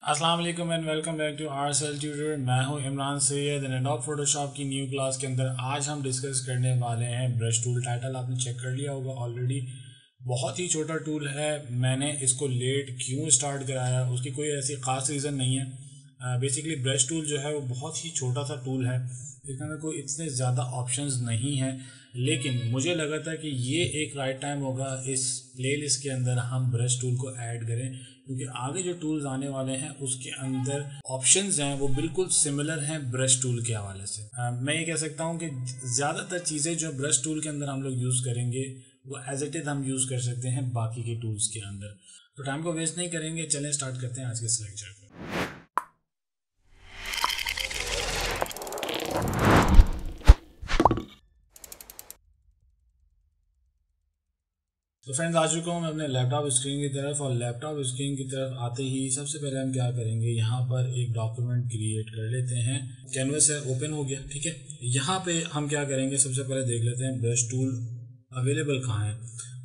अस्सलाम वालेकुम and welcome back to our cell tutor. मैं हूं Imran Syed and Adobe Photoshop की न्यू क्लास के अंदर आज हम डिस्कस करने वाले हैं ब्रश टूल। टाइटल आपने चेक कर लिया होगा ऑलरेडी। बहुत ही छोटा टूल है। मैंने इसको लेट क्यों स्टार्ट कराया उसकी कोई ऐसी ख़ास रीज़न नहीं है। बेसिकली ब्रश टूल जो है वो बहुत ही छोटा सा टूल है, इसके अंदर कोई इतने ज़्यादा ऑप्शंस नहीं हैं, लेकिन मुझे लगा था कि ये एक राइट टाइम होगा इस प्लेलिस्ट के अंदर हम ब्रश टूल को ऐड करें, क्योंकि आगे जो टूल्स आने वाले हैं उसके अंदर ऑप्शंस हैं वो बिल्कुल सिमिलर हैं ब्रश टूल के हवाले से। मैं ये कह सकता हूँ कि ज़्यादातर चीज़ें जो ब्रश टूल के अंदर हम लोग यूज़ करेंगे वो एज इट इज़ हम यूज़ कर सकते हैं बाकी के टूल्स के अंदर। तो टाइम को वेस्ट नहीं करेंगे, चलें स्टार्ट करते हैं आज के इस लेक्चर को। तो फ्रेंड्स, आ चुका हूँ मैं अपने लैपटॉप स्क्रीन की तरफ, और लैपटॉप स्क्रीन की तरफ आते ही सबसे पहले हम क्या करेंगे, यहाँ पर एक डॉक्यूमेंट क्रिएट कर लेते हैं। कैनवस है, ओपन हो गया, ठीक है। यहाँ पे हम क्या करेंगे, सबसे पहले देख लेते हैं ब्रश टूल अवेलेबल कहाँ है।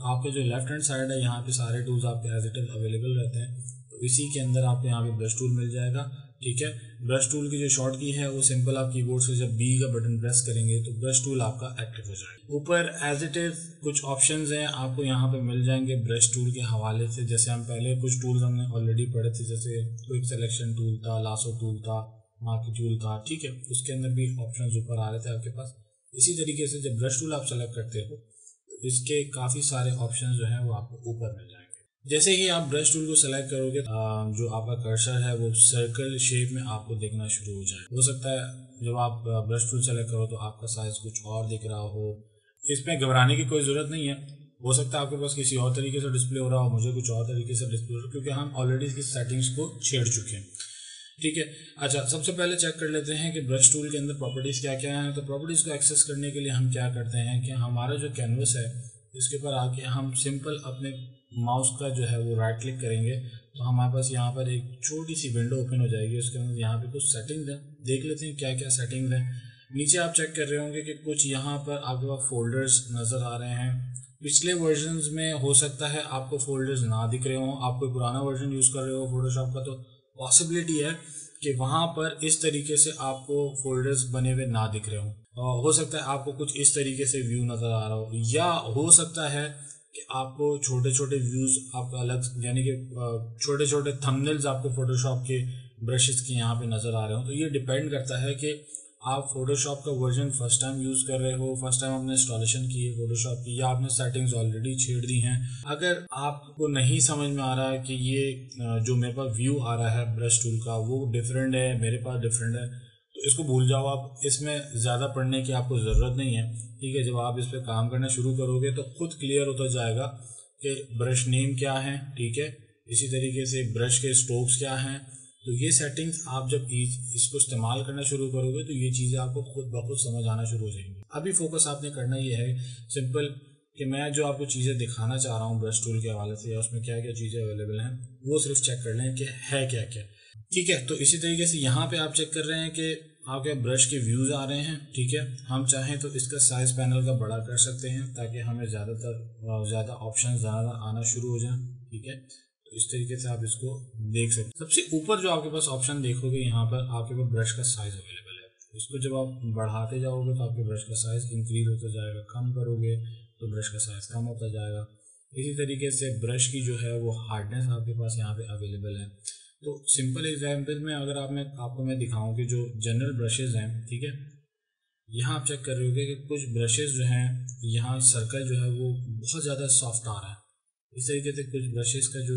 आपके जो लेफ्ट हैंड साइड है यहाँ पे सारे टूल्स आपके एज इट इज अवेलेबल रहते हैं, तो इसी के अंदर आपको यहाँ पे ब्रश टूल मिल जाएगा, ठीक है। ब्रश टूल की जो शॉर्ट की है वो सिंपल आप कीबोर्ड से जब बी का बटन प्रेस करेंगे तो ब्रश टूल आपका एक्टिव हो जाएगा। ऊपर एज इट इज कुछ ऑप्शंस हैं आपको यहाँ पे मिल जाएंगे ब्रश टूल के हवाले से। जैसे हम पहले कुछ टूल्स हमने ऑलरेडी पढ़े थे, जैसे क्विक सिलेक्शन टूल था, लासो टूल था, मार्की टूल था, ठीक है। उसके अंदर भी ऑप्शंस ऊपर आ रहे थे आपके पास। इसी तरीके से जब ब्रश टूल आप सेलेक्ट करते हो तो इसके काफ़ी सारे ऑप्शन जो हैं वो आपको ऊपर मिल जाएंगे। जैसे ही आप ब्रश टूल को सेलेक्ट करोगे जो आपका कर्सर है वो सर्कल शेप में आपको देखना शुरू हो जाए। हो सकता है जब आप ब्रश टूल सेलेक्ट करो तो आपका साइज कुछ और दिख रहा हो, इसमें घबराने की कोई ज़रूरत नहीं है। हो सकता है आपके पास किसी और तरीके से डिस्प्ले हो रहा हो, मुझे कुछ और तरीके से डिस्प्ले हो रहा हो, क्योंकि हम ऑलरेडी इसकी सेटिंग्स को छेड़ चुके हैं, ठीक है। अच्छा, सबसे पहले चेक कर लेते हैं कि ब्रश टूल के अंदर प्रॉपर्टीज़ क्या क्या हैं। तो प्रॉपर्टीज़ को एक्सेस करने के लिए हम क्या करते हैं कि हमारा जो कैनवस है इसके ऊपर आके हम सिंपल अपने माउस का जो है वो राइट क्लिक करेंगे तो हमारे पास यहाँ पर एक छोटी सी विंडो ओपन हो जाएगी। उसके अंदर यहाँ पे कुछ सेटिंग्स हैं, देख लेते हैं क्या क्या सेटिंग्स हैं। नीचे आप चेक कर रहे होंगे कि कुछ यहाँ पर आपके पास फोल्डर्स नज़र आ रहे हैं। पिछले वर्जन्स में हो सकता है आपको फोल्डर्स ना दिख रहे हों, आप कोई पुराना वर्जन यूज़ कर रहे हो फोटोशॉप का, तो पॉसिबिलिटी है कि वहाँ पर इस तरीके से आपको फोल्डर्स बने हुए ना दिख रहे हों। हो सकता है आपको कुछ इस तरीके से व्यू नज़र आ रहा हो, या हो सकता है कि आपको छोटे छोटे व्यूज़ आपका अलग, यानी कि छोटे छोटे थंबनेल्स आपको फोटोशॉप के ब्रशेस के यहाँ पे नज़र आ रहे हो। तो ये डिपेंड करता है कि आप फोटोशॉप का वर्जन फर्स्ट टाइम यूज़ कर रहे हो, फर्स्ट टाइम आपने इंस्टॉलेशन की है फोटोशॉप की, या आपने सेटिंग्स ऑलरेडी छेड़ दी हैं। अगर आपको नहीं समझ में आ रहा है कि ये जो मेरे पास व्यू आ रहा है ब्रश टूल का वो डिफरेंट है, मेरे पास डिफरेंट है, तो इसको भूल जाओ आप। इसमें ज़्यादा पढ़ने की आपको ज़रूरत नहीं है, ठीक है। जब आप इस पर काम करना शुरू करोगे तो खुद क्लियर होता जाएगा कि ब्रश नेम क्या है, ठीक है। इसी तरीके से ब्रश के स्ट्रोक्स क्या हैं। तो ये सेटिंग्स आप जब इसको इस्तेमाल करना शुरू करोगे तो ये चीज़ें आपको खुद ब खुद समझ आना शुरू हो जाएंगी। अभी फोकस आपने करना ये है सिंपल कि मैं जो आपको चीज़ें दिखाना चाह रहा हूँ ब्रश टूल के हवाले से, या उसमें क्या क्या चीज़ें अवेलेबल हैं वो सिर्फ चेक कर लें कि है क्या क्या, ठीक है। तो इसी तरीके से यहाँ पे आप चेक कर रहे हैं कि आपके ब्रश के व्यूज़ आ रहे हैं, ठीक है। हम चाहें तो इसका साइज़ पैनल का बड़ा कर सकते हैं ताकि हमें ज़्यादा ऑप्शन ज़्यादा आना शुरू हो जाए, ठीक है। तो इस तरीके से आप इसको देख सकते हैं। सबसे ऊपर जो आपके पास ऑप्शन देखोगे यहाँ पर आपके पास ब्रश का साइज़ अवेलेबल है। इसको जब आप बढ़ाते जाओगे तो आपके ब्रश का साइज़ इंक्रीज होता जाएगा, कम करोगे तो ब्रश का साइज़ कम होता जाएगा। इसी तरीके से ब्रश की जो है वो हार्डनेस आपके पास यहाँ पे अवेलेबल है। तो सिंपल एग्जांपल में अगर आपको मैं दिखाऊं कि जो जनरल ब्रशेज़ हैं, ठीक है, यहाँ आप चेक कर रहे होगे कि कुछ ब्रशेज़ जो हैं यहाँ सर्कल जो है वो बहुत ज़्यादा सॉफ्ट आ रहा है। इस तरीके से कुछ ब्रशेज़ का जो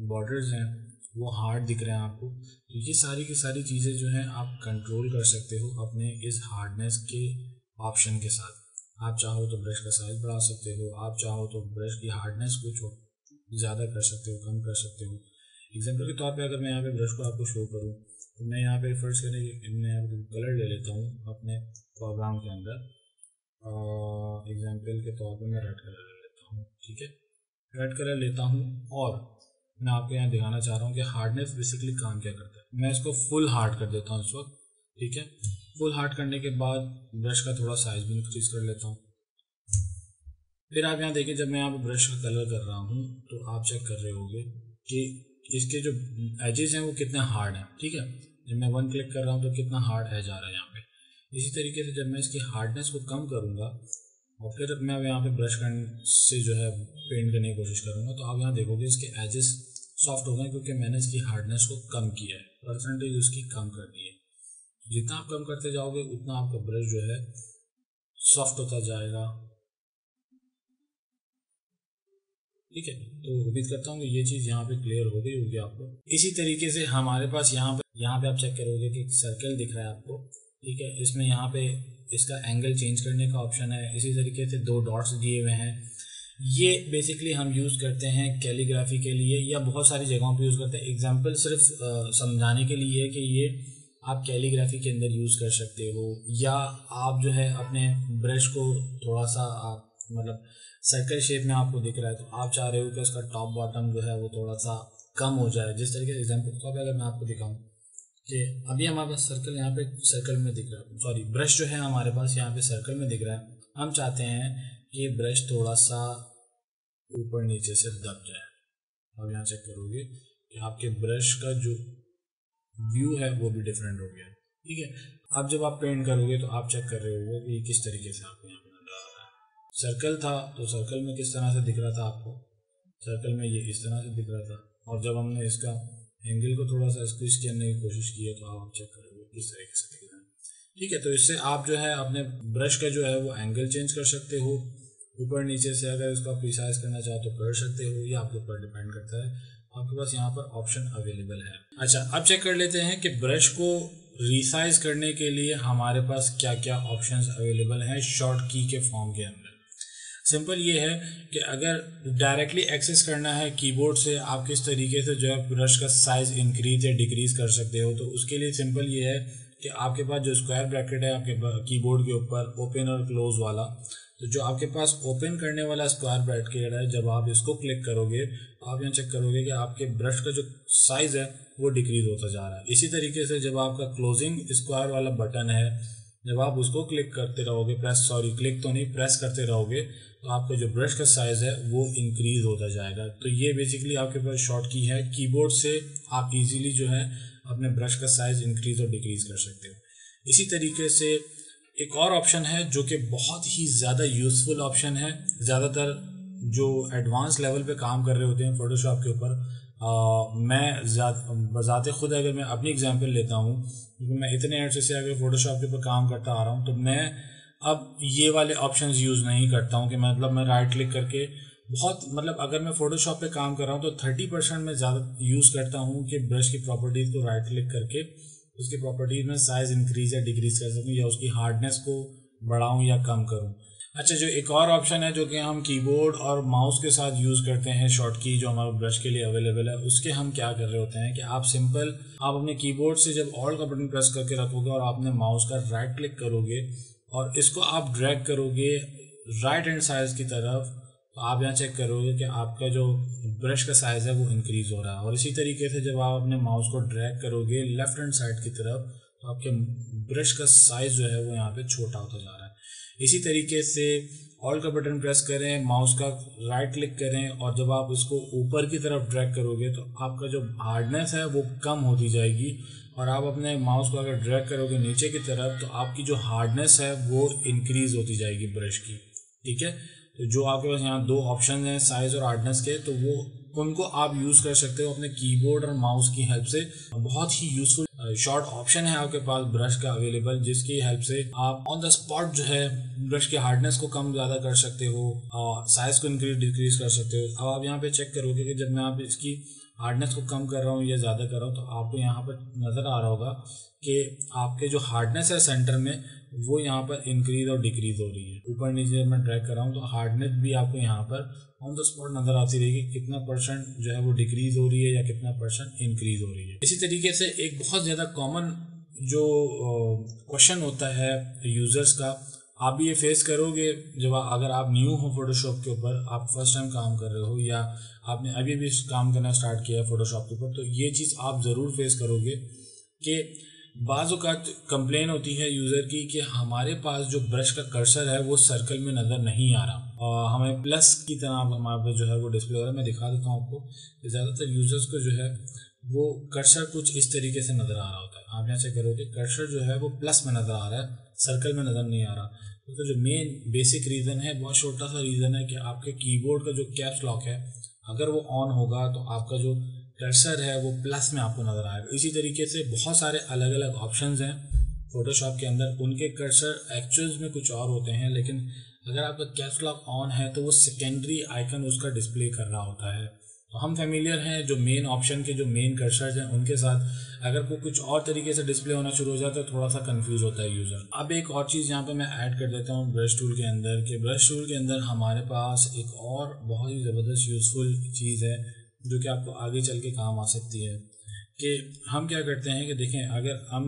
बॉर्डर्स हैं वो हार्ड दिख रहे हैं आपको। तो ये सारी की सारी चीज़ें जो हैं आप कंट्रोल कर सकते हो अपने इस हार्डनेस के ऑप्शन के साथ। आप चाहो तो ब्रश का साइज बढ़ा सकते हो, आप चाहो तो ब्रश की हार्डनेस को ज़्यादा कर सकते हो, कम कर सकते हो। एग्जाम्पल के तौर पे अगर मैं यहाँ पे ब्रश को आपको शो करूँ तो मैं यहाँ पे फर्स्ट करने मैं यहाँ पे कलर ले लेता हूँ अपने फोरग्राउंड के अंदर। एग्जाम्पल के तौर पे मैं रेड कलर ले लेता हूँ, ठीक है। रेड कलर लेता हूँ और मैं आपको यहाँ दिखाना चाह रहा हूँ कि हार्डनेस बेसिकली काम क्या करता है। मैं इसको फुल हार्ड कर देता हूँ इस वक्त, ठीक है। फुल हार्ड करने के बाद ब्रश का थोड़ा साइज भी इंक्रीज कर लेता हूँ। फिर आप यहाँ देखिए जब मैं यहाँ पे ब्रश का कलर कर रहा हूँ तो आप चेक कर रहे होंगे कि इसके जो एजेस हैं वो कितने हार्ड हैं, ठीक है। जब मैं 1 क्लिक कर रहा हूँ तो कितना हार्ड एज आ रहा है यहाँ पे। इसी तरीके से जब मैं इसकी हार्डनेस को कम करूँगा और फिर मैं यहाँ पे ब्रश से जो है पेंट करने की कोशिश करूँगा, तो आप यहाँ देखोगे इसके एजेस सॉफ्ट हो गए क्योंकि मैंने इसकी हार्डनेस को कम किया है, परसेंटेज उसकी कम कर दी है। जितना आप कम करते जाओगे उतना आपका ब्रश जो है सॉफ्ट होता जाएगा, ठीक है। तो उम्मीद करता हूँ कि ये चीज़ यहाँ पे क्लियर हो गई होगी आपको। इसी तरीके से हमारे पास यहाँ पे आप चेक करोगे कि एक सर्कल दिख रहा है आपको, ठीक है। इसमें यहाँ पे इसका एंगल चेंज करने का ऑप्शन है। इसी तरीके से 2 डॉट्स दिए हुए हैं। ये बेसिकली हम यूज़ करते हैं कैलीग्राफी के लिए या बहुत सारी जगहों पे यूज़ करते हैं। एग्जांपल सिर्फ समझाने के लिए है कि ये आप कैलीग्राफी के अंदर यूज़ कर सकते हो, या आप जो है अपने ब्रश को थोड़ा सा आप मतलब सर्कल शेप में आपको दिख रहा है तो आप चाह रहे हो कि उसका टॉप बॉटम जो है वो थोड़ा सा कम हो जाए। जिस तरीके से एग्जांपल के तौर पर अगर मैं आपको दिखाऊं कि अभी हमारे पास सर्कल यहाँ पे सर्कल में दिख रहा है, सॉरी ब्रश जो है हमारे पास यहाँ पे सर्कल में दिख रहा है। हम चाहते हैं कि ब्रश थोड़ा सा ऊपर नीचे से दब जाए। अब यहाँ चेक करोगे कि आपके ब्रश का जो व्यू है वो भी डिफरेंट हो गया, ठीक है। अब जब आप पेंट करोगे तो आप चेक कर रहे हो कि किस तरीके से आपको यहाँ पे नजर आ रहा है। सर्कल था तो सर्कल में किस तरह से दिख रहा था आपको, सर्कल में ये इस तरह से दिख रहा था, और जब हमने इसका एंगल को थोड़ा सा स्क्विच करने की कोशिश की है तो आप चेक करोगे किस तरीके से दिख रहा है, ठीक है। तो इससे आप जो है अपने ब्रश का जो है वो एंगल चेंज कर सकते हो ऊपर नीचे से। अगर इसको आप प्रिसाइज करना चाहो तो कर सकते हो, ये आपके ऊपर डिपेंड करता है। आपके पास यहाँ पर ऑप्शन अवेलेबल है। अच्छा, अब चेक कर लेते हैं कि ब्रश को रिसाइज करने के लिए हमारे पास क्या क्या ऑप्शंस अवेलेबल हैं शॉर्ट की के फॉर्म के अंदर। सिंपल ये है कि अगर डायरेक्टली एक्सेस करना है कीबोर्ड से, आप किस तरीके से जो है ब्रश का साइज इंक्रीज या डिक्रीज कर सकते हो। तो उसके लिए सिंपल ये है कि आपके पास जो स्क्वायर ब्रैकेट है आपके कीबोर्ड के ऊपर ओपन और क्लोज वाला, तो जो आपके पास ओपन करने वाला स्क्वायर ब्रैकेट है जब आप इसको क्लिक करोगे तो आप यहाँ चेक करोगे कि आपके ब्रश का जो साइज है वो डिक्रीज होता जा रहा है। इसी तरीके से जब आपका क्लोजिंग स्क्वायर वाला बटन है, जब आप उसको क्लिक करते रहोगे, क्लिक तो नहीं, प्रेस करते रहोगे, तो आपका जो ब्रश का साइज है वो इंक्रीज होता जाएगा। तो ये बेसिकली आपके पास शॉर्ट की है। कीबोर्ड से आप इजीली जो है अपने ब्रश का साइज इंक्रीज और डिक्रीज कर सकते हो। इसी तरीके से एक और ऑप्शन है जो कि बहुत ही ज़्यादा यूज़फुल ऑप्शन है। ज़्यादातर जो एडवांस लेवल पे काम कर रहे होते हैं फोटोशॉप के ऊपर, मैं बजाते खुद अगर मैं अपनी एग्जांपल लेता हूँ, क्योंकि मैं इतने अर्से से अगर फोटोशॉप के ऊपर काम करता आ रहा हूँ, तो मैं अब ये वाले ऑप्शंस यूज़ नहीं करता हूँ कि मतलब मैं राइट क्लिक करके अगर मैं फोटोशॉप पे काम कर रहा हूँ तो 30% मैं ज़्यादा यूज़ करता हूँ कि ब्रश की प्रॉपर्टीज़ को राइट क्लिक करके उसकी प्रॉपर्टीज़ में साइज़ इंक्रीज या डिक्रीज कर सकूँ, या उसकी हार्डनेस को बढ़ाऊँ या कम करूँ। अच्छा, जो एक और ऑप्शन है जो कि हम कीबोर्ड और माउस के साथ यूज़ करते हैं, शॉर्ट की जो हमारे ब्रश के लिए अवेलेबल है, उसके हम क्या कर रहे होते हैं कि आप अपने कीबोर्ड से जब ऑल का बटन प्रेस करके रखोगे और आपने माउस का राइट क्लिक करोगे और इसको आप ड्रैग करोगे राइट हैंड साइड की तरफ, तो आप यहाँ चेक करोगे कि आपका जो ब्रश का साइज़ है वो इंक्रीज़ हो रहा है। और इसी तरीके से जब आप अपने माउस को ड्रैग करोगे लेफ्ट हैंड साइड की तरफ, तो आपके ब्रश का साइज़ जो है वो यहाँ पे छोटा होता जा रहा है। इसी तरीके से ऑल का बटन प्रेस करें, माउस का राइट क्लिक करें, और जब आप इसको ऊपर की तरफ ड्रैग करोगे तो आपका जो हार्डनेस है वो कम होती जाएगी। और आप अपने माउस को अगर ड्रैग करोगे नीचे की तरफ तो आपकी जो हार्डनेस है वो इंक्रीज़ होती जाएगी ब्रश की, ठीक है। तो जो आपके पास यहाँ 2 ऑप्शन हैं साइज़ और हार्डनेस के, तो उनको आप यूज़ कर सकते हो अपने कीबोर्ड और माउस की हेल्प से। बहुत ही यूज़फुल शॉर्ट ऑप्शन है आपके पास ब्रश का अवेलेबल, जिसकी हेल्प से आप ऑन द स्पॉट जो है ब्रश की हार्डनेस को कम ज़्यादा कर सकते हो, साइज़ को इंक्रीज डिक्रीज कर सकते हो। अब आप यहाँ पे चेक करोगे कि जब मैं यहाँ पे इसकी हार्डनेस को कम कर रहा हूँ या ज़्यादा कर रहा हूँ, तो आपको यहाँ पर नज़र आ रहा होगा कि आपके जो हार्डनेस है सेंटर में वो यहाँ पर इंक्रीज और डिक्रीज हो रही है। ऊपर नीचे मैं ड्रैग कर रहा हूँ तो हार्डनेस भी आपको यहाँ पर ऑन द स्पॉट नज़र आती रहेगी, कितना परसेंट जो है वो डिक्रीज हो रही है या कितना परसेंट इंक्रीज हो रही है। इसी तरीके से एक बहुत ज़्यादा कॉमन जो क्वेश्चन होता है यूज़र्स का, आप भी ये फेस करोगे जब अगर आप न्यू हो फोटोशॉप के ऊपर, आप फर्स्ट टाइम काम कर रहे हो या आपने अभी भी काम करना स्टार्ट किया है फोटोशॉप के ऊपर, तो ये चीज़ आप ज़रूर फेस करोगे कि बाज़ औक़ात कंप्लेन होती है यूज़र की कि हमारे पास जो ब्रश का कर्सर है वो सर्कल में नज़र नहीं आ रहा और हमें प्लस की तरह हमारे पास जो है वो डिस्प्ले हो रहा है। मैं दिखा देता हूँ आपको। ज़्यादातर यूज़र्स को जो है वो कर्सर कुछ इस तरीके से नज़र आ रहा होता है। आप यहाँ से करोगे कर्सर जो है वो प्लस में नज़र आ रहा है, सर्कल में नज़र नहीं आ रहा। तो जो मेन बेसिक रीज़न है, बहुत छोटा सा रीज़न है कि आपके कीबोर्ड का जो कैप्स लॉक है अगर वो ऑन होगा तो आपका जो कर्सर है वो प्लस में आपको नज़र आएगा। इसी तरीके से बहुत सारे अलग अलग ऑप्शंस हैं फ़ोटोशॉप के अंदर, उनके कर्सर एक्चुअल्स में कुछ और होते हैं, लेकिन अगर आपका कैप्स लॉक ऑन है तो वो सेकेंडरी आइकन उसका डिस्प्ले कर रहा होता है। तो हम फेमिलियर हैं जो मेन ऑप्शन के जो मेन कर्सर्स हैं उनके साथ। अगर वो कुछ और तरीके से डिस्प्ले होना शुरू हो जाता है तो थोड़ा सा कंफ्यूज होता है यूज़र। अब एक और चीज़ यहाँ पे मैं ऐड कर देता हूँ ब्रश टूल के अंदर, कि ब्रश टूल के अंदर हमारे पास एक और बहुत ही ज़बरदस्त यूज़फुल चीज़ है जो कि आपको आगे चल के काम आ सकती है। कि हम क्या करते हैं कि देखें, अगर हम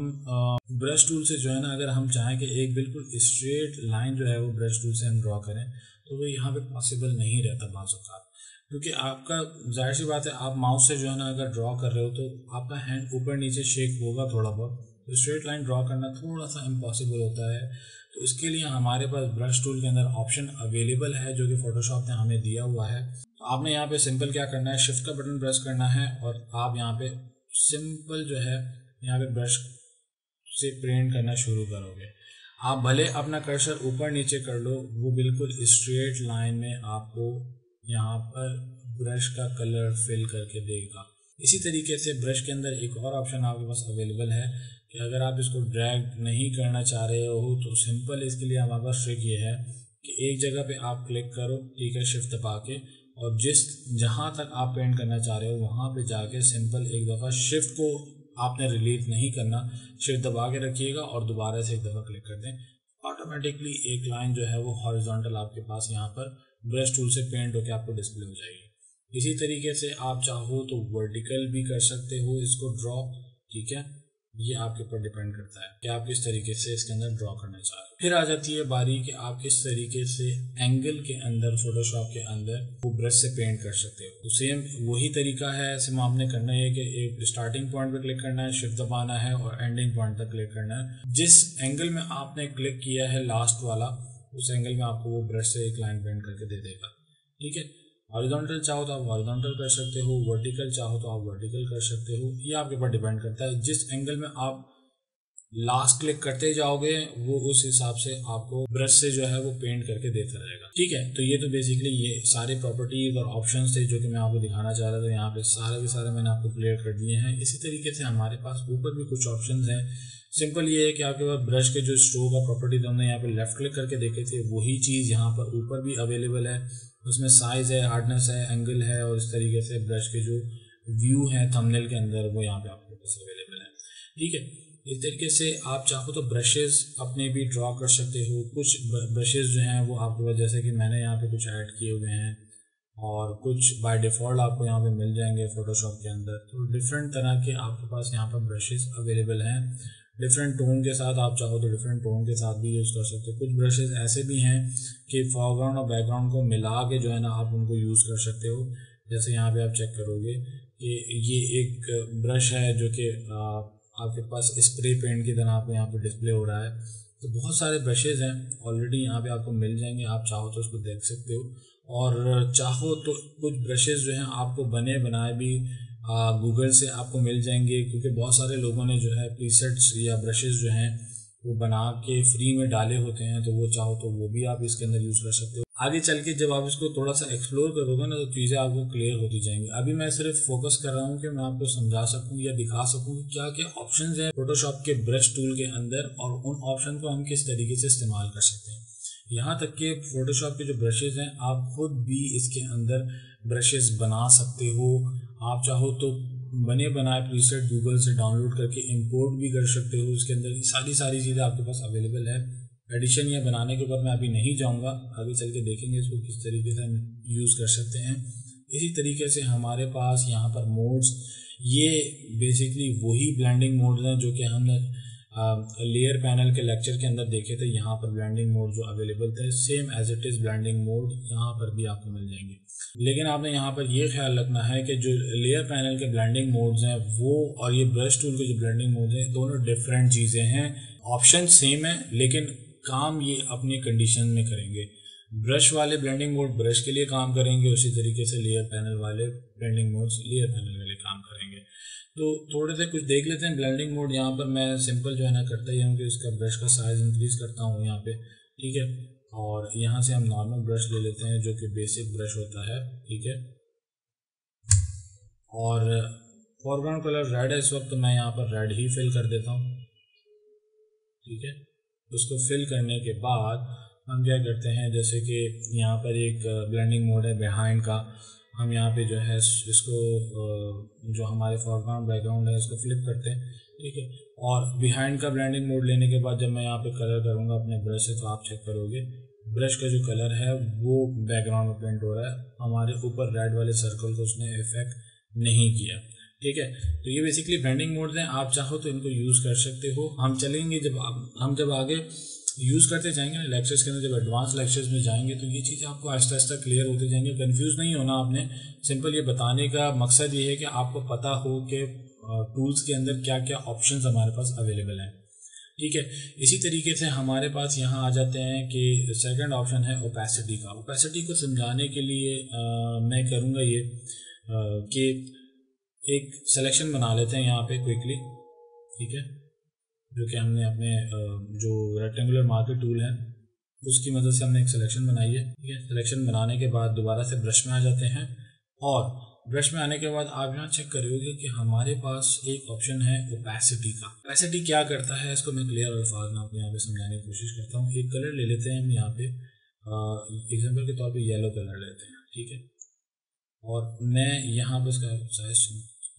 ब्रश टूल से जो है ना, अगर हम चाहें कि एक बिल्कुल स्ट्रेट लाइन जो है वो ब्रश टूल से हम ड्रॉ करें तो वो यहाँ पे पॉसिबल नहीं रहता बाज़ औक़ात, क्योंकि आपका जाहिर सी बात है आप माउस से जो है ना अगर ड्रॉ कर रहे हो तो आपका हैंड ऊपर नीचे शेक होगा थोड़ा बहुत, तो स्ट्रेट लाइन ड्रॉ करना थोड़ा सा इम्पॉसिबल होता है। तो इसके लिए हमारे पास ब्रश टूल के अंदर ऑप्शन अवेलेबल है जो कि फ़ोटोशॉप ने हमें दिया हुआ है। तो आपने यहाँ पे सिंपल क्या करना है, शिफ्ट का बटन प्रेस करना है और आप यहाँ पे सिंपल जो है यहाँ पे ब्रश से पेंट करना शुरू करोगे। आप भले अपना कर्सर ऊपर नीचे कर लो, वो बिल्कुल स्ट्रेट लाइन में आपको यहाँ पर ब्रश का कलर फिल करके देगा। इसी तरीके से ब्रश के अंदर एक और ऑप्शन आपके पास अवेलेबल है कि अगर आप इसको ड्रैग नहीं करना चाह रहे हो तो सिंपल इसके लिए हमारे पास ट्रिक ये है कि एक जगह पे आप क्लिक करो, ठीक है, शिफ्ट दबा के, और जहाँ तक आप पेंट करना चाह रहे हो वहाँ पे जाके सिंपल एक दफ़ा शिफ्ट को आपने रिलीज नहीं करना, शिफ्ट दबा के रखिएगा और दोबारा से एक दफ़ा क्लिक कर दें। ऑटोमेटिकली एक लाइन जो है वो हॉरिजॉन्टल आपके पास यहाँ पर ब्रश टूल से पेंट होकर आपको डिस्प्ले हो जाएगी। इसी तरीके से आप चाहो तो वर्टिकल भी कर सकते हो इसको ड्रॉ, ठीक है, ये आपके ऊपर डिपेंड करता है कि आप किस तरीके से इसके अंदर ड्रॉ करना चाह रहे हो। फिर आ जाती है बारी कि आप किस तरीके से एंगल के अंदर फोटोशॉप के अंदर वो ब्रश से पेंट कर सकते हो। तो सेम वही तरीका है, सिर्फ आपने करना है कि एक स्टार्टिंग पॉइंट पे क्लिक करना है, शिफ्ट दबाना है और एंडिंग पॉइंट तक क्लिक करना है। जिस एंगल में आपने क्लिक किया है लास्ट वाला, उस एंगल में आपको वो ब्रश से एक लाइन पेंट करके दे देगा, ठीक है। हॉरिजॉन्टल चाहो तो आप हॉरिजॉन्टल कर सकते हो, वर्टिकल चाहो तो आप वर्टिकल कर सकते हो, ये आपके ऊपर डिपेंड करता है। जिस एंगल में आप लास्ट क्लिक करते जाओगे वो उस हिसाब से आपको ब्रश से जो है वो पेंट करके देता रहेगा, ठीक है। तो ये तो बेसिकली ये सारे प्रॉपर्टीज और ऑप्शंस थे जो कि मैं आपको दिखाना चाह रहा था। यहाँ पे सारे के सारे मैंने आपको क्लियर कर दिए हैं। इसी तरीके से हमारे पास ऊपर भी कुछ ऑप्शंस हैं। सिंपल ये है कि आपके पास ब्रश के जो स्ट्रोक का प्रॉपर्टी हमने यहाँ पे लेफ्ट क्लिक करके देखे थे, वही चीज़ यहाँ पर ऊपर भी अवेलेबल है। उसमें साइज़ है, हार्डनेस है, एंगल है और इस तरीके से ब्रश के जो व्यू है थंबनेल के अंदर वो यहाँ पे आपके पास अवेलेबल है, ठीक है। इस तरीके से आप चाहो तो ब्रशेस अपने भी ड्रॉ कर सकते हो। कुछ ब्रशेस जो हैं वो आपके पास, जैसे कि मैंने यहाँ पे कुछ ऐड किए हुए हैं और कुछ बाय डिफ़ॉल्ट आपको यहाँ पे मिल जाएंगे फ़ोटोशॉप के अंदर। तो डिफरेंट तरह के आपके पास यहाँ पर ब्रशेस अवेलेबल हैं। डिफरेंट टोन के साथ आप चाहो तो डिफरेंट टोन के साथ भी यूज़ कर सकते हो। कुछ ब्रशेस ऐसे भी हैं कि फोरग्राउंड और बैकग्राउंड को मिला के जो है ना आप उनको यूज़ कर सकते हो। जैसे यहाँ पे आप चेक करोगे कि ये एक ब्रश है जो कि आपके पास स्प्रे पेंट की तरह आपको यहाँ पे डिस्प्ले हो रहा है। तो बहुत सारे ब्रशेज़ हैं ऑलरेडी यहाँ पे आपको मिल जाएंगे, आप चाहो तो उसको देख सकते हो। और चाहो तो कुछ ब्रशेज़ जो हैं आपको बने बनाए भी गूगल से आपको मिल जाएंगे, क्योंकि बहुत सारे लोगों ने जो है प्रीसेट्स या ब्रशेज़ जो हैं वो बना के फ्री में डाले होते हैं। तो वो चाहो तो वो भी आप इसके अंदर यूज़ कर सकते हो। आगे चल के जब आप इसको थोड़ा सा एक्सप्लोर करोगे ना तो चीज़ें आपको क्लियर होती जाएंगी। अभी मैं सिर्फ फोकस कर रहा हूँ कि मैं आपको समझा सकूँ या दिखा सकूँ कि क्या क्या ऑप्शंस हैं फोटोशॉप के ब्रश टूल के अंदर और उन ऑप्शन को हम किस तरीके से इस्तेमाल कर सकते हैं। यहाँ तक कि फोटोशॉप के जो ब्रशेज़ हैं आप खुद भी इसके अंदर ब्रशेज़ बना सकते हो। आप चाहो तो बने बनाए प्रीसेट गूगल से डाउनलोड करके इंपोर्ट भी कर सकते हो। इसके अंदर सारी चीज़ें आपके पास अवेलेबल है। एडिशन या बनाने के ऊपर मैं अभी नहीं जाऊंगा, आगे चल के देखेंगे इसको किस तरीके से हम यूज़ कर सकते हैं। इसी तरीके से हमारे पास यहाँ पर मोड्स, ये बेसिकली वही ब्लेंडिंग मोड्स हैं जो कि हमने लेयर पैनल के लेक्चर के अंदर देखे थे, यहाँ पर ब्लेंडिंग मोड जो अवेलेबल थे same as it is blending mode यहाँ पर भी आपको मिल जाएंगे। लेकिन आपने यहाँ पर ये ख्याल रखना है कि जो लेयर पैनल के ब्लेंडिंग मोड्स हैं वो और ये ब्रश टूल के जो ब्लेंडिंग मोड्स हैं दोनों डिफरेंट चीज़ें हैं। ऑप्शन सेम है लेकिन काम ये अपनी कंडीशन में करेंगे। ब्रश वाले ब्लेंडिंग मोड ब्रश के लिए काम करेंगे, उसी तरीके से लेयर पैनल वाले ब्लेंडिंग मोड्स लेयर पैनल के लिए काम करेंगे। तो थोड़े से कुछ देख लेते हैं ब्लेंडिंग मोड। यहाँ पर मैं सिंपल जो है ना करता ही हूँ कि इसका ब्रश का साइज़ इंक्रीज़ करता हूँ यहाँ पे, ठीक है। और यहाँ से हम नॉर्मल ब्रश ले लेते हैं जो कि बेसिक ब्रश होता है, ठीक है। और फॉरग्राउंड कलर रेड है इस वक्त, तो मैं यहाँ पर रेड ही फिल कर देता हूँ, ठीक है। उसको फिल करने के बाद हम क्या करते हैं, जैसे कि यहाँ पर एक ब्लेंडिंग मोड है बिहाइंड का, हम यहाँ पे जो है इसको जो हमारे फॉरग्राउंड बैकग्राउंड है इसको फ्लिप करते हैं, ठीक है। और बिहाइंड का ब्लेंडिंग मोड लेने के बाद जब मैं यहाँ पे कलर करूँगा अपने ब्रश से, तो आप चेक करोगे ब्रश का जो कलर है वो बैकग्राउंड में पेंट हो रहा है, हमारे ऊपर रेड वाले सर्कल को उसने इफेक्ट नहीं किया, ठीक है। तो ये बेसिकली ब्लेंडिंग मोड्स हैं, आप चाहो तो इनको यूज़ कर सकते हो। हम चलेंगे जब आगे यूज़ करते जाएंगे ना लेक्चर्स के अंदर, जब एडवांस लेक्चर्स में जाएंगे तो ये चीज़ें आपको आहिस्ता आहिस्ता क्लियर होते जाएंगे। कंफ्यूज नहीं होना आपने, सिंपल ये बताने का मकसद ये है कि आपको पता हो कि टूल्स के अंदर क्या क्या ऑप्शंस हमारे पास अवेलेबल हैं, ठीक है। इसी तरीके से हमारे पास यहाँ आ जाते हैं कि सेकंड ऑप्शन है ओपेसिटी का। ओपेसिटी को समझाने के लिए मैं करूँगा ये कि एक सिलेक्शन बना लेते हैं यहाँ पे क्विकली, ठीक है, जो कि हमने अपने जो रेक्टेंगुलर मार्कर टूल है उसकी मदद से हमने एक सिलेक्शन बनाई है, ठीक है। सिलेक्शन बनाने के बाद दोबारा से ब्रश में आ जाते हैं और ब्रश में आने के बाद आप यहाँ चेक करोगे कि हमारे पास एक ऑप्शन है ओपेसिटी का। ओपेसिटी क्या करता है इसको मैं क्लियर अल्फाज में आपको यहाँ पे समझाने की कोशिश करता हूँ। एक कलर ले लेते हैं हम यहाँ पे, एग्जाम्पल के तौर पे येलो कलर लेते हैं, ठीक है। और मैं यहाँ पर इसका साइज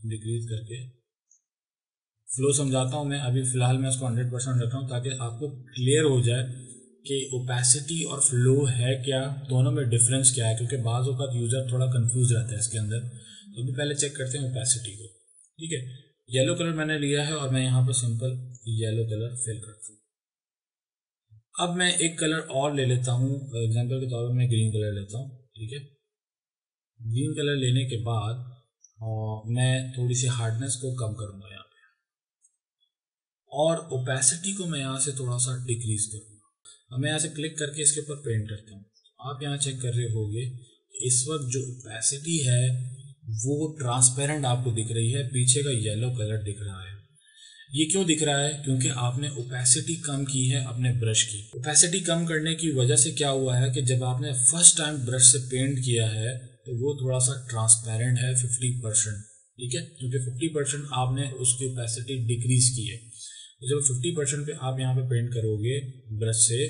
डिक्रीज करके फ्लो समझाता हूँ। मैं अभी फ़िलहाल मैं इसको 100% रख रहा हूँ ताकि आपको क्लियर हो जाए कि ओपेसिटी और फ्लो है क्या, दोनों में डिफरेंस क्या है, क्योंकि बाज़ वक़्त यूज़र थोड़ा कंफ्यूज रहता है इसके अंदर। तो अभी पहले चेक करते हैं ओपेसिटी को, ठीक है। येलो कलर मैंने लिया है और मैं यहाँ पर सिंपल येलो कलर फिल करता हूँ। अब मैं एक कलर और ले लेता हूँ, एग्जाम्पल के तौर पर मैं ग्रीन कलर लेता हूँ, ठीक है। ग्रीन कलर लेने के बाद मैं थोड़ी सी हार्डनेस को कम करूँगा यहाँ पे और ओपेसिटी को मैं यहाँ से थोड़ा सा डिक्रीज करूँगा। अब मैं यहाँ से क्लिक करके इसके ऊपर पेंट करता हूँ। आप यहाँ चेक कर रहे होंगे इस वक्त जो ओपेसिटी है वो ट्रांसपेरेंट आपको दिख रही है, पीछे का येलो कलर दिख रहा है। ये क्यों दिख रहा है? क्योंकि आपने ओपेसिटी कम की है अपने ब्रश की। ओपेसिटी कम करने की वजह से क्या हुआ है कि जब आपने फर्स्ट टाइम ब्रश से पेंट किया है तो वो थोड़ा सा ट्रांसपेरेंट है 50%, ठीक है, क्योंकि 50% आपने उसकी ओपेसिटी डिक्रीज की है। तो जब 50% पे आप यहाँ पे पेंट करोगे ब्रश से,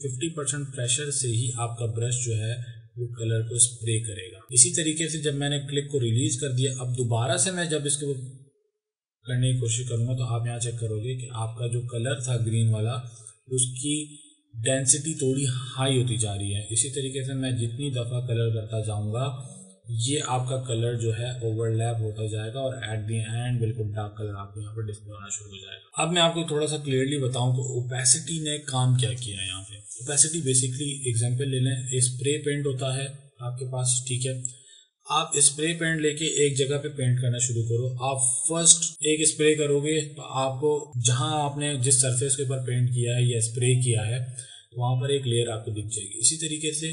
50% प्रेशर से ही आपका ब्रश जो है वो कलर को स्प्रे करेगा। इसी तरीके से जब मैंने क्लिक को रिलीज कर दिया, अब दोबारा से मैं जब इसको करने की कोशिश करूँगा तो आप यहाँ चेक करोगे कि आपका जो कलर था ग्रीन वाला उसकी डेंसिटी थोड़ी हाई होती जा रही है। इसी तरीके से मैं जितनी दफ़ा कलर करता जाऊँगा ये आपका कलर जो है ओवरलैप होता जाएगा और एट दी एंड बिल्कुल डार्क कलर आपको यहाँ पर डिस्प्ले होना शुरू हो जाएगा। अब मैं आपको थोड़ा सा क्लियरली बताऊँ तो ओपेसिटी ने काम क्या किया है यहाँ पे। ओपेसिटी बेसिकली एग्जांपल ले लें, स्प्रे पेंट होता है आपके पास, ठीक है। आप स्प्रे पेंट लेके एक जगह पे पेंट करना शुरू करो। आप फर्स्ट एक स्प्रे करोगे तो आपको जहां आपने जिस सरफेस के ऊपर पेंट किया है या स्प्रे किया है तो वहां पर एक लेयर आपको दिख जाएगी। इसी तरीके से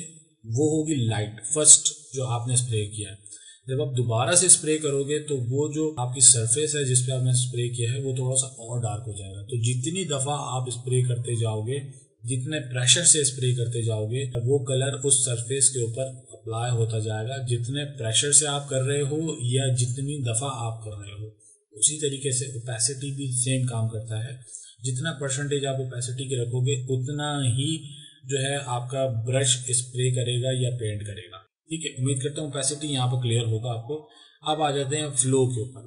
वो होगी लाइट, फर्स्ट जो आपने स्प्रे किया है। जब आप दोबारा से स्प्रे करोगे तो वो जो आपकी सरफेस है जिस पे आपने स्प्रे किया है वो थोड़ा सा और डार्क हो जाएगा। तो जितनी दफ़ा आप स्प्रे करते जाओगे, जितने प्रेशर से स्प्रे करते जाओगे, वो कलर उस सरफेस के ऊपर अप्लाई होता जाएगा। जितने प्रेशर से आप कर रहे हो या जितनी दफ़ा आप कर रहे हो, उसी तरीके से ओपेसिटी भी सेम काम करता है। जितना परसेंटेज आप ओपेसिटी के रखोगे उतना ही जो है आपका ब्रश स्प्रे करेगा या पेंट करेगा, ठीक है। उम्मीद करता हूँ ओपेसिटी यहाँ पर क्लियर होगा आपको। अब आ जाते हैं फ्लो के ऊपर।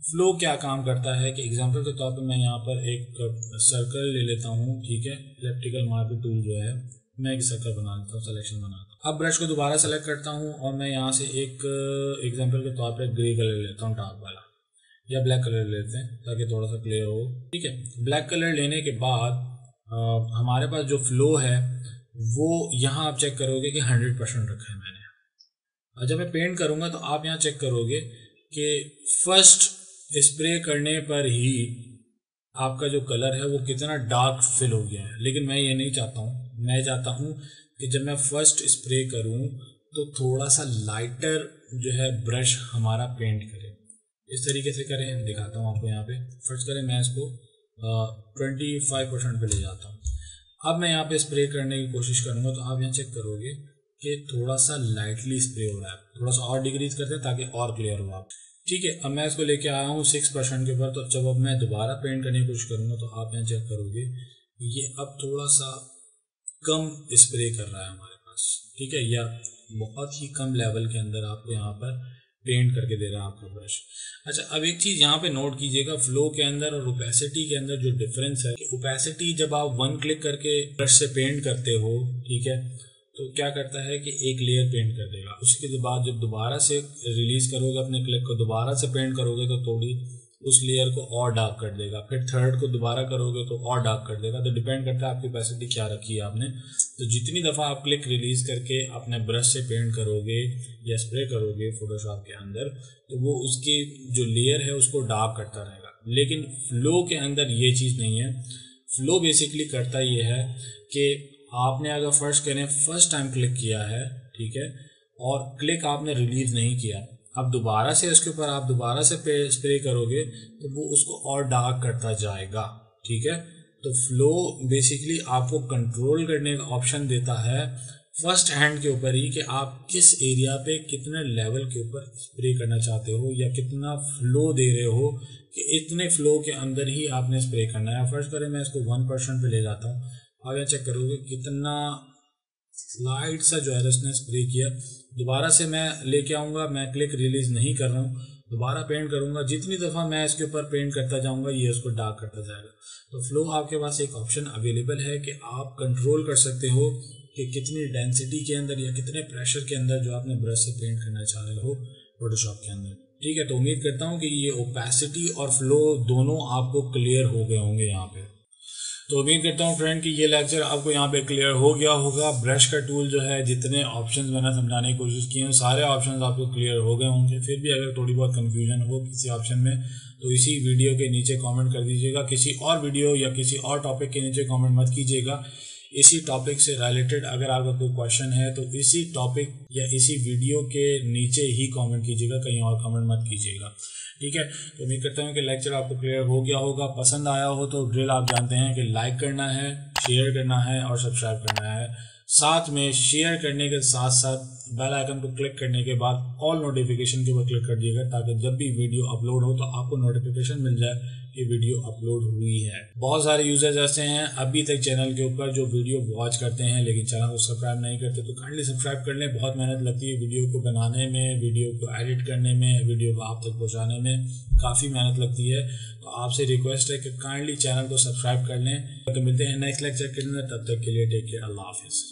फ्लो क्या काम करता है कि एग्जांपल के तौर पे मैं यहाँ पर एक सर्कल ले लेता हूँ, ठीक है। इलेक्ट्रिकल मार्कर टूल जो है, मैं एक सर्कल बना लेता हूँ, सिलेक्शन बनाता हूँ। अब ब्रश को दोबारा सेलेक्ट करता हूँ और मैं यहाँ से एक एग्जांपल के तौर पे ग्रे कलर लेता हूँ डार्क वाला। या ब्लैक कलर लेते हैं ताकि थोड़ा सा क्लियर हो। ठीक है, ब्लैक कलर लेने के बाद हमारे पास जो फ्लो है वो यहाँ आप चेक करोगे कि 100% रखा है मैंने। और जब मैं पेंट करूँगा तो आप यहाँ चेक करोगे कि फर्स्ट स्प्रे करने पर ही आपका जो कलर है वो कितना डार्क फिल हो गया है। लेकिन मैं ये नहीं चाहता हूँ, मैं चाहता हूँ कि जब मैं फर्स्ट स्प्रे करूँ तो थोड़ा सा लाइटर जो है ब्रश हमारा पेंट करे। इस तरीके से करें, दिखाता हूँ आपको। यहाँ पे फर्स्ट करें, मैं इसको 25% पे ले जाता हूँ। अब मैं यहाँ पे स्प्रे करने की कोशिश करूँगा तो आप यहाँ चेक करोगे कि थोड़ा सा लाइटली स्प्रे हो रहा है। थोड़ा सा और डिक्रीज करते हैं ताकि और क्लियर हो आप। ठीक है, अब मैं इसको लेके आया हूँ 6% के ऊपर। तो जब अब मैं दोबारा पेंट करने की कोशिश करूँगा तो आप यहाँ चेक करोगे ये अब थोड़ा सा कम स्प्रे कर रहा है हमारे पास। ठीक है, या बहुत ही कम लेवल के अंदर आपको यहाँ पर पेंट करके दे रहा है आपका ब्रश। अच्छा, अब एक चीज़ यहाँ पे नोट कीजिएगा, फ्लो के अंदर और ओपेसिटी के अंदर जो डिफरेंस है। ओपेसिटी जब आप वन क्लिक करके ब्रश से पेंट करते हो, ठीक है, तो क्या करता है कि एक लेयर पेंट कर देगा। उसके बाद जब दोबारा से रिलीज करोगे अपने क्लिक को, दोबारा से पेंट करोगे तो थोड़ी उस लेयर को और डार्क कर देगा। फिर थर्ड को दोबारा करोगे तो और डार्क कर देगा। तो डिपेंड करता है आपकी ओपेसिटी क्या रखी है आपने। तो जितनी दफ़ा आप क्लिक रिलीज करके अपने ब्रश से पेंट करोगे या स्प्रे करोगे फोटोशॉप के अंदर, तो वो उसकी जो लेयर है उसको डार्क करता रहेगा। लेकिन फ्लो के अंदर ये चीज़ नहीं है। फ्लो बेसिकली करता ये है कि आपने अगर फर्स्ट टाइम क्लिक किया है, ठीक है, और क्लिक आपने रिलीज नहीं किया, अब दोबारा से इसके ऊपर आप दोबारा से स्प्रे करोगे तो वो उसको और डार्क करता जाएगा। ठीक है, तो फ्लो बेसिकली आपको कंट्रोल करने का ऑप्शन देता है फर्स्ट हैंड के ऊपर ही कि आप किस एरिया पे कितने लेवल के ऊपर स्प्रे करना चाहते हो या कितना फ्लो दे रहे हो कि इतने फ्लो के अंदर ही आपने स्प्रे करना है। फर्स्ट करें, मैं इसको 1% पे ले जाता हूँ। आप यहाँ चेक करोगे कितना स्लाइड सा जो है उसने स्प्रे किया। दोबारा से मैं लेके आऊँगा, मैं क्लिक रिलीज नहीं कर रहा हूँ, दोबारा पेंट करूँगा। जितनी दफ़ा मैं इसके ऊपर पेंट करता जाऊँगा ये उसको डार्क करता जाएगा। तो फ्लो आपके पास एक ऑप्शन अवेलेबल है कि आप कंट्रोल कर सकते हो कि कितनी डेंसिटी के अंदर या कितने प्रेशर के अंदर जो आपने ब्रश से पेंट करना चाह रहे हो फोटोशॉप के अंदर। ठीक है, तो उम्मीद करता हूँ कि ये ओपेसिटी और फ्लो दोनों आपको क्लियर हो गए होंगे यहाँ पे। तो उम्मीद करता हूँ फ्रेंड कि ये लेक्चर आपको यहाँ पे क्लियर हो गया होगा। ब्रश का टूल जो है, जितने ऑप्शंस मैंने समझाने की कोशिश की हैं सारे ऑप्शंस आपको क्लियर हो गए होंगे। फिर भी अगर थोड़ी बहुत कंफ्यूजन हो किसी ऑप्शन में तो इसी वीडियो के नीचे कमेंट कर दीजिएगा। किसी और वीडियो या किसी और टॉपिक के नीचे कमेंट मत कीजिएगा। इसी टॉपिक से रिलेटेड अगर आपका कोई क्वेश्चन है तो इसी टॉपिक या इसी वीडियो के नीचे ही कमेंट कीजिएगा, कहीं और कमेंट मत कीजिएगा। ठीक है, तो उम्मीद करता हूँ कि लेक्चर आपको क्लियर हो गया होगा। पसंद आया हो तो ड्रिल आप जानते हैं कि लाइक करना है, शेयर करना है और सब्सक्राइब करना है। साथ में शेयर करने के साथ साथ बेल आइकन को क्लिक करने के बाद ऑल नोटिफिकेशन के ऊपर क्लिक कर दिएगा ताकि जब भी वीडियो अपलोड हो तो आपको नोटिफिकेशन मिल जाए कि वीडियो अपलोड हुई है। बहुत सारे यूजर्स ऐसे हैं अभी तक चैनल के ऊपर जो वीडियो वॉच करते हैं लेकिन चैनल को सब्सक्राइब नहीं करते, तो काइंडली सब्सक्राइब कर लें। बहुत मेहनत लगती है वीडियो को बनाने में, वीडियो को एडिट करने में, वीडियो को आप तक पहुँचाने में काफ़ी मेहनत लगती है। तो आपसे रिक्वेस्ट है कि काइंडली चैनल को सब्सक्राइब कर लें। तो मिलते हैं नेक्स्ट लेक्चर के लिए, तब तक के लिए टेक केयर, अल्लाह हाफिज़।